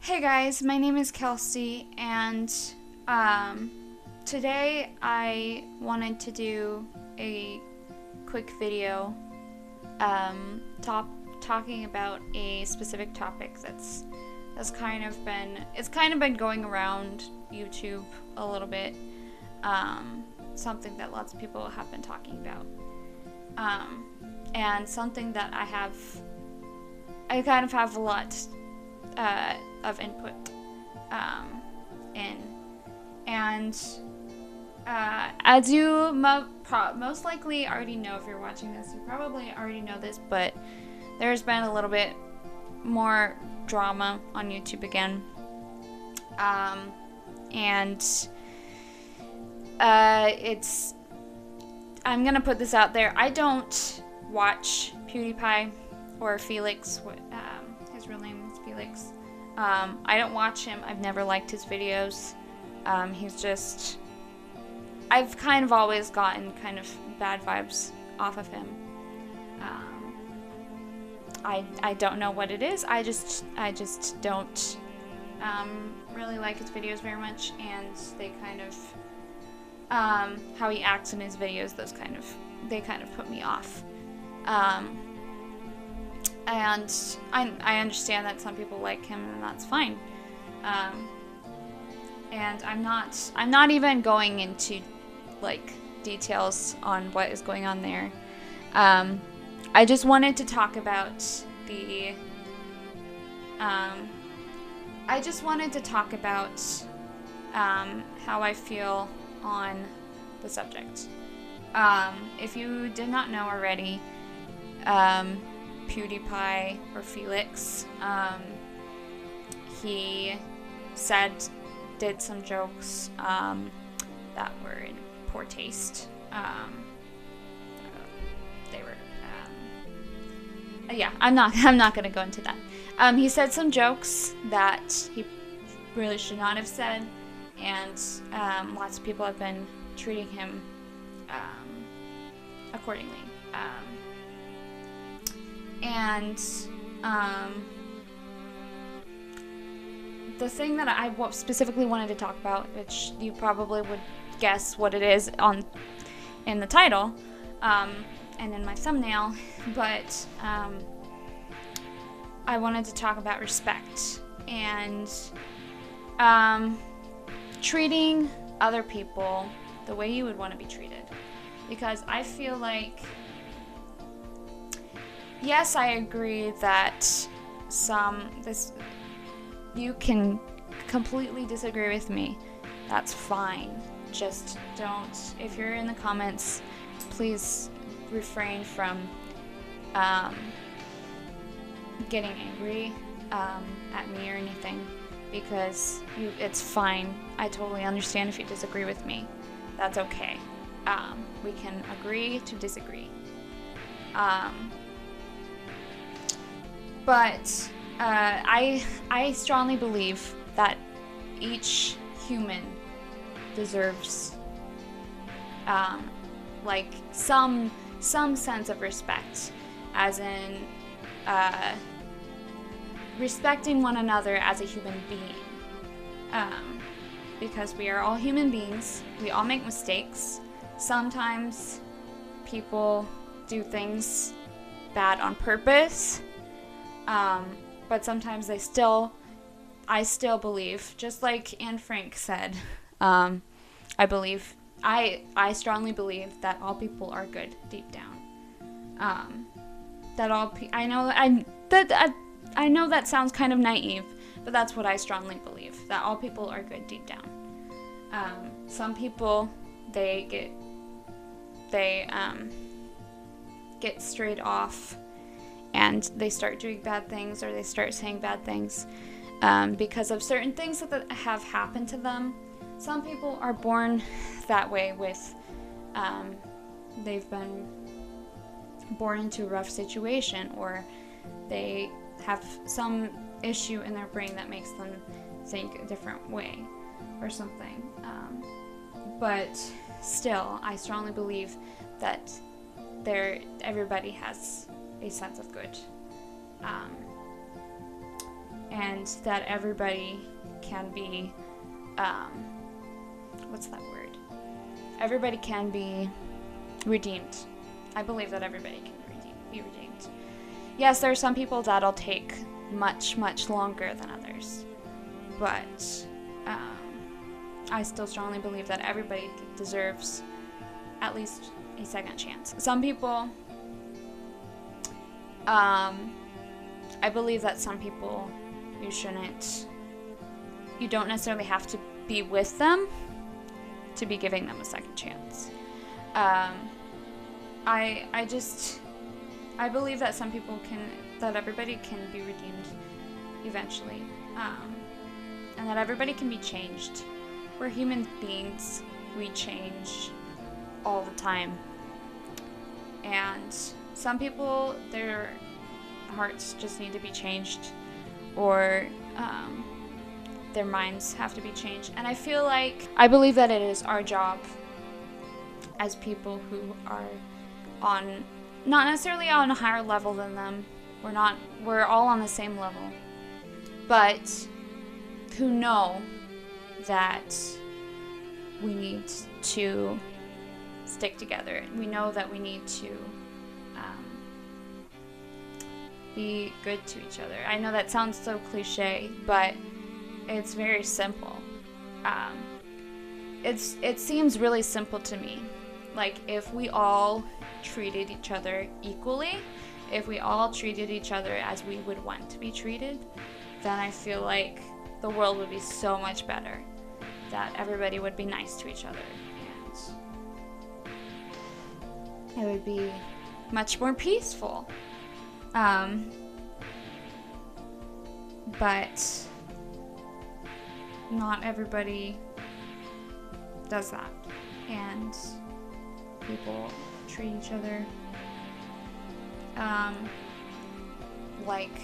Hey guys, my name is Kelsey, and today I wanted to do a quick video talking about a specific topic that's kind of been going around YouTube a little bit. Something that lots of people have been talking about, and something that I kind of have a lot of input in. And as you most likely already know, if you're watching this, you probably already know this, but there's been a little bit more drama on YouTube again. And I'm gonna put this out there. I don't watch PewDiePie or Felix. His real name is Felix. I don't watch him. I've never liked his videos. I've kind of always gotten kind of bad vibes off of him. I don't know what it is. I just don't really like his videos very much, and they kind of how he acts in his videos, they kind of put me off. And I understand that some people like him, and that's fine. And I'm not even going into like details on what is going on there. I just wanted to talk about how I feel on the subject. If you did not know already, PewDiePie or Felix, he did some jokes that were in poor taste. I'm not gonna go into that. He said some jokes that he really should not have said, and lots of people have been treating him accordingly. The thing that I specifically wanted to talk about, which you probably would guess what it is in the title and in my thumbnail, but I wanted to talk about respect and treating other people the way you would want to be treated. Because I feel like, yes, I agree that you can completely disagree with me. That's fine. Just don't, if you're in the comments, please refrain from getting angry at me or anything, because it's fine. I totally understand if you disagree with me. That's okay. We can agree to disagree. But I strongly believe that each human deserves like some sense of respect, as in respecting one another as a human being, because we are all human beings. We all make mistakes. Sometimes people do things bad on purpose, but sometimes I still believe, just like Anne Frank said, I strongly believe that all people are good deep down. I know that sounds kind of naive, but that's what I strongly believe, that all people are good deep down. Some people, they get strayed off, and they start doing bad things, or they start saying bad things because of certain things that have happened to them. Some people are born that way with they've been born into a rough situation, or they have some issue in their brain that makes them think a different way or something. But still, I strongly believe that everybody has a sense of good. and that everybody can be, what's that word? Everybody can be redeemed. I believe that everybody can be redeemed. Yes, there are some people that'll take much, much longer than others, but I still strongly believe that everybody deserves at least a second chance. Some people, I believe that some people you don't necessarily have to be with them to be giving them a second chance. I believe that that everybody can be redeemed eventually, and that everybody can be changed. We're human beings. We change all the time. And some people, their hearts just need to be changed, or their minds have to be changed. And I believe that it is our job as people who are not necessarily on a higher level than them. We're all on the same level, but who know that we need to stick together. We know that we need to be good to each other. I know that sounds so cliche, but it's very simple. It seems really simple to me. Like, if we all treated each other equally, if we all treated each other as we would want to be treated, then I feel like the world would be so much better. That everybody would be nice to each other, and it would be much more peaceful. But not everybody does that, and people treat each other like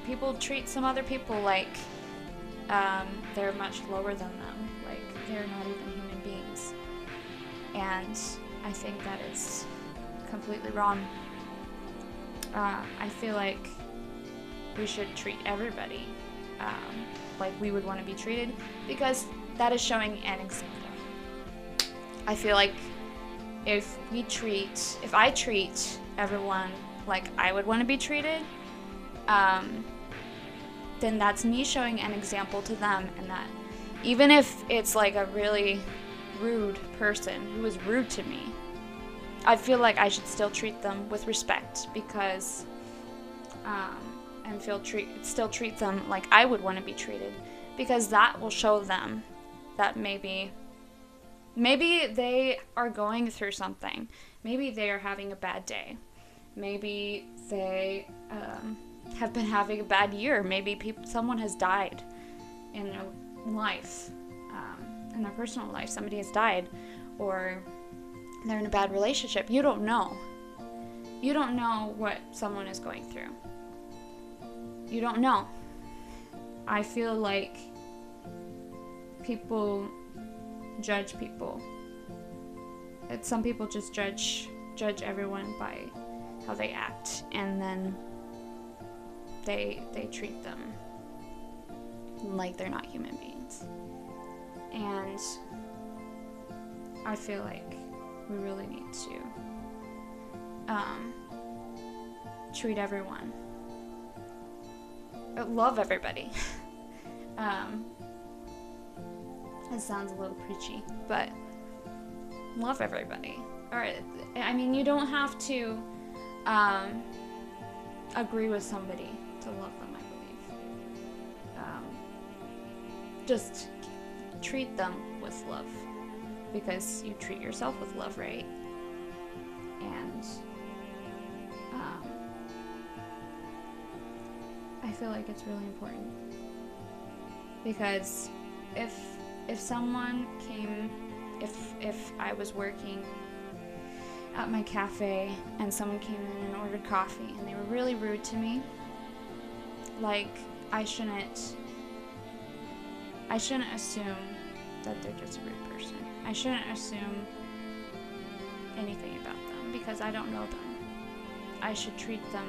people treat some other people like they're much lower than them, like they're not even human beings. And I think that is completely wrong. I feel like we should treat everybody like we would want to be treated, because that is showing an example. I feel like if I treat everyone like I would want to be treated, then that's me showing an example to them, and that even if it's like a really rude person who is rude to me, I feel like I should still treat them with respect, because and still treat them like I would want to be treated, because that will show them that maybe they are going through something. Maybe they are having a bad day. Maybe they have been having a bad year. Maybe someone has died in their life, in their personal life. Somebody has died, or they're in a bad relationship. You don't know. You don't know what someone is going through. You don't know. I feel like people judge people. Some people just judge everyone by how they act, and then they treat them like they're not human beings. And I feel like we really need to treat everyone, love everybody. It sounds a little preachy, but love everybody. Or, I mean, you don't have to agree with somebody to love them, I believe. Just treat them with love, because you treat yourself with love, right? And I feel like it's really important, because if someone came, if I was working at my cafe and someone came in and ordered coffee and they were really rude to me, like, I shouldn't assume that they're just a rude person. I shouldn't assume anything about them, because I don't know them. I should treat them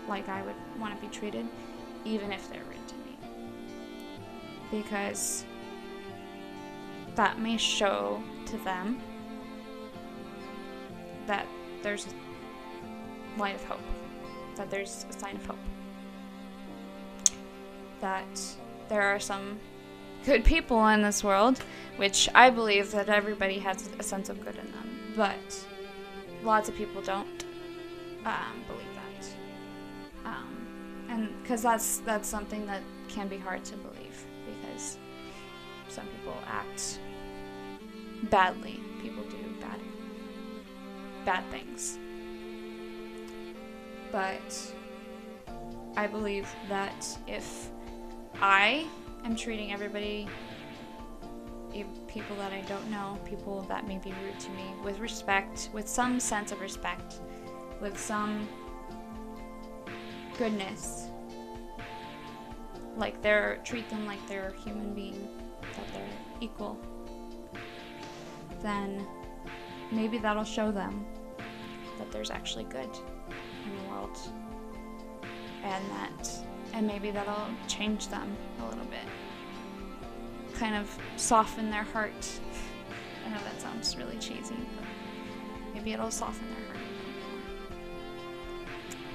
like I would want to be treated, even if they're rude to me. Because that may show to them that there's a light of hope, that there's a sign of hope, that there are some good people in this world, which I believe that everybody has a sense of good in them, but lots of people don't believe that. And because that's something that can be hard to believe, because some people act badly. People do bad things. But I believe that if I am treating everybody, people that I don't know, people that may be rude to me, with respect, with some sense of respect, with some goodness, like treat them like they're a human being, that they're equal, then maybe that'll show them that there's actually good in the world, and maybe that'll change them a little bit, kind of soften their heart. I know that sounds really cheesy, but maybe it'll soften their heart a little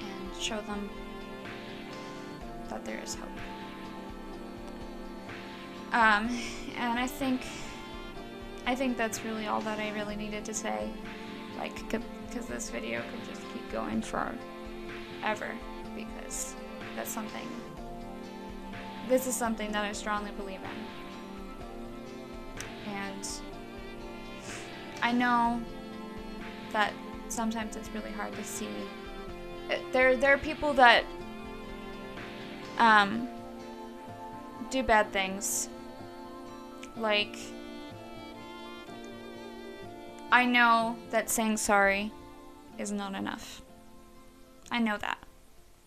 more and show them that there is hope. And I think that's really all that I really needed to say, like, because this video could just keep going forever, because this is something that I strongly believe in. And I know that sometimes it's really hard to see. There are people that do bad things. Like, I know that saying sorry is not enough. I know that.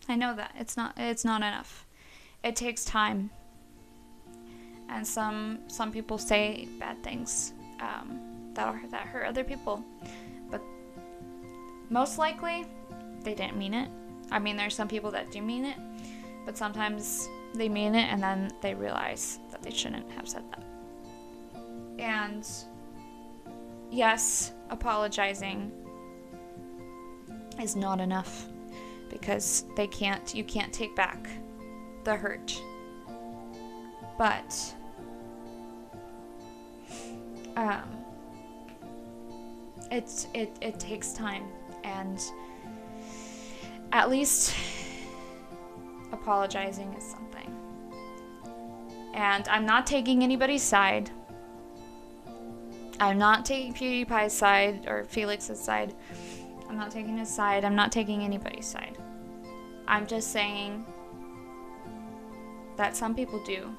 It's not enough. It takes time. And some people say bad things that hurt other people. But most likely, they didn't mean it. I mean, there's some people that do mean it, but sometimes they mean it and then they realize that they shouldn't have said that. And yes, apologizing is not enough, because you can't take back the hurt. But it takes time, and at least apologizing is something. And I'm not taking anybody's side. I'm not taking PewDiePie's side or Felix's side. I'm not taking his side. I'm not taking anybody's side. I'm just saying that some people do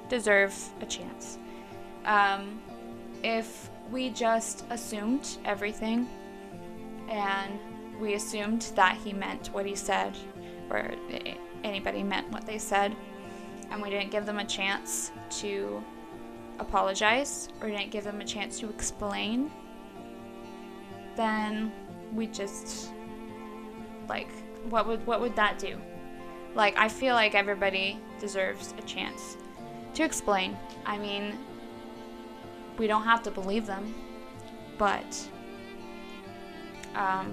deserve a chance. If we just assumed everything, and we assumed that he meant what he said, or anybody meant what they said, and we didn't give them a chance to apologize, or didn't give them a chance to explain, then we just, like, what would that do? Like, I feel like everybody deserves a chance to explain. I mean, we don't have to believe them, but I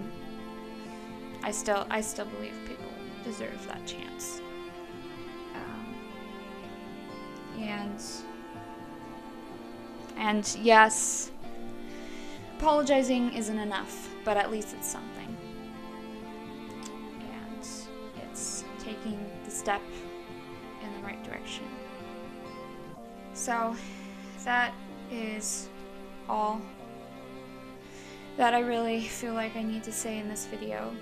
still believe people deserve that chance. And yes, apologizing isn't enough, but at least it's something. And it's taking the step in the right direction. So that is all that I really feel like I need to say in this video.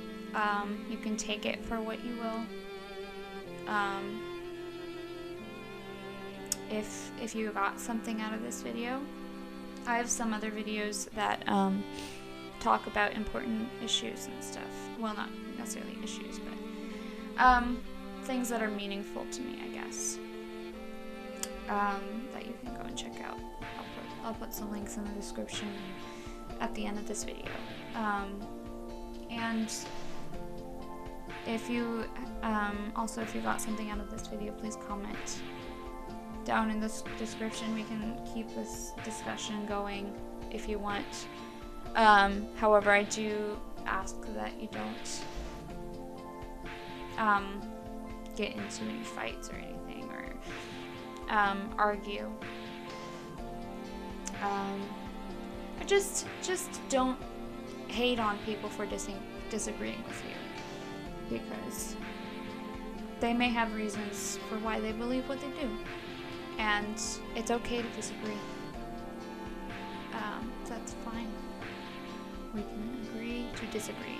You can take it for what you will. If you got something out of this video, I have some other videos that talk about important issues and stuff. Well, not necessarily issues, but things that are meaningful to me, I guess, that you can go and check out. I'll put some links in the description at the end of this video. And if you also, if you got something out of this video, please comment down in the description. We can keep this discussion going if you want. However, I do ask that you don't get into any fights or anything, or argue. Or just don't hate on people for disagreeing with you, because they may have reasons for why they believe what they do, and it's okay to disagree. That's fine. We can agree to disagree.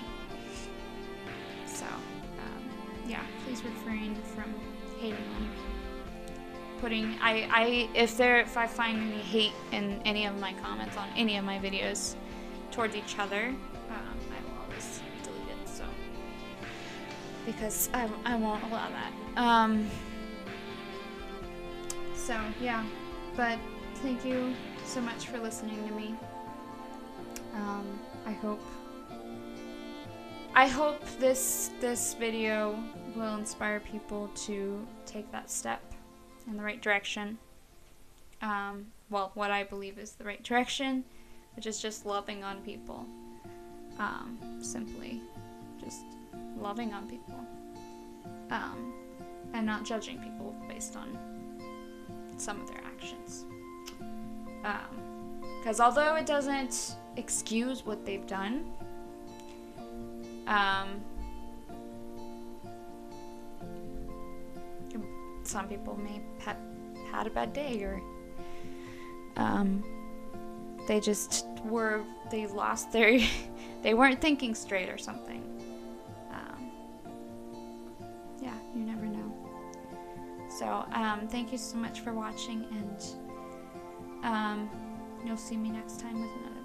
So, yeah, please refrain from hating on putting, if I find any hate in any of my comments on any of my videos towards each other, I will always delete it, so, because I won't allow that. So, yeah, but thank you so much for listening to me. I hope this video will inspire people to take that step in the right direction. Well, what I believe is the right direction, which is just loving on people. Simply just loving on people. And not judging people based on some of their actions. Because although it doesn't excuse what they've done, some people may have had a bad day, or they lost their they weren't thinking straight or something. Yeah, you never know. So thank you so much for watching, and you'll see me next time with another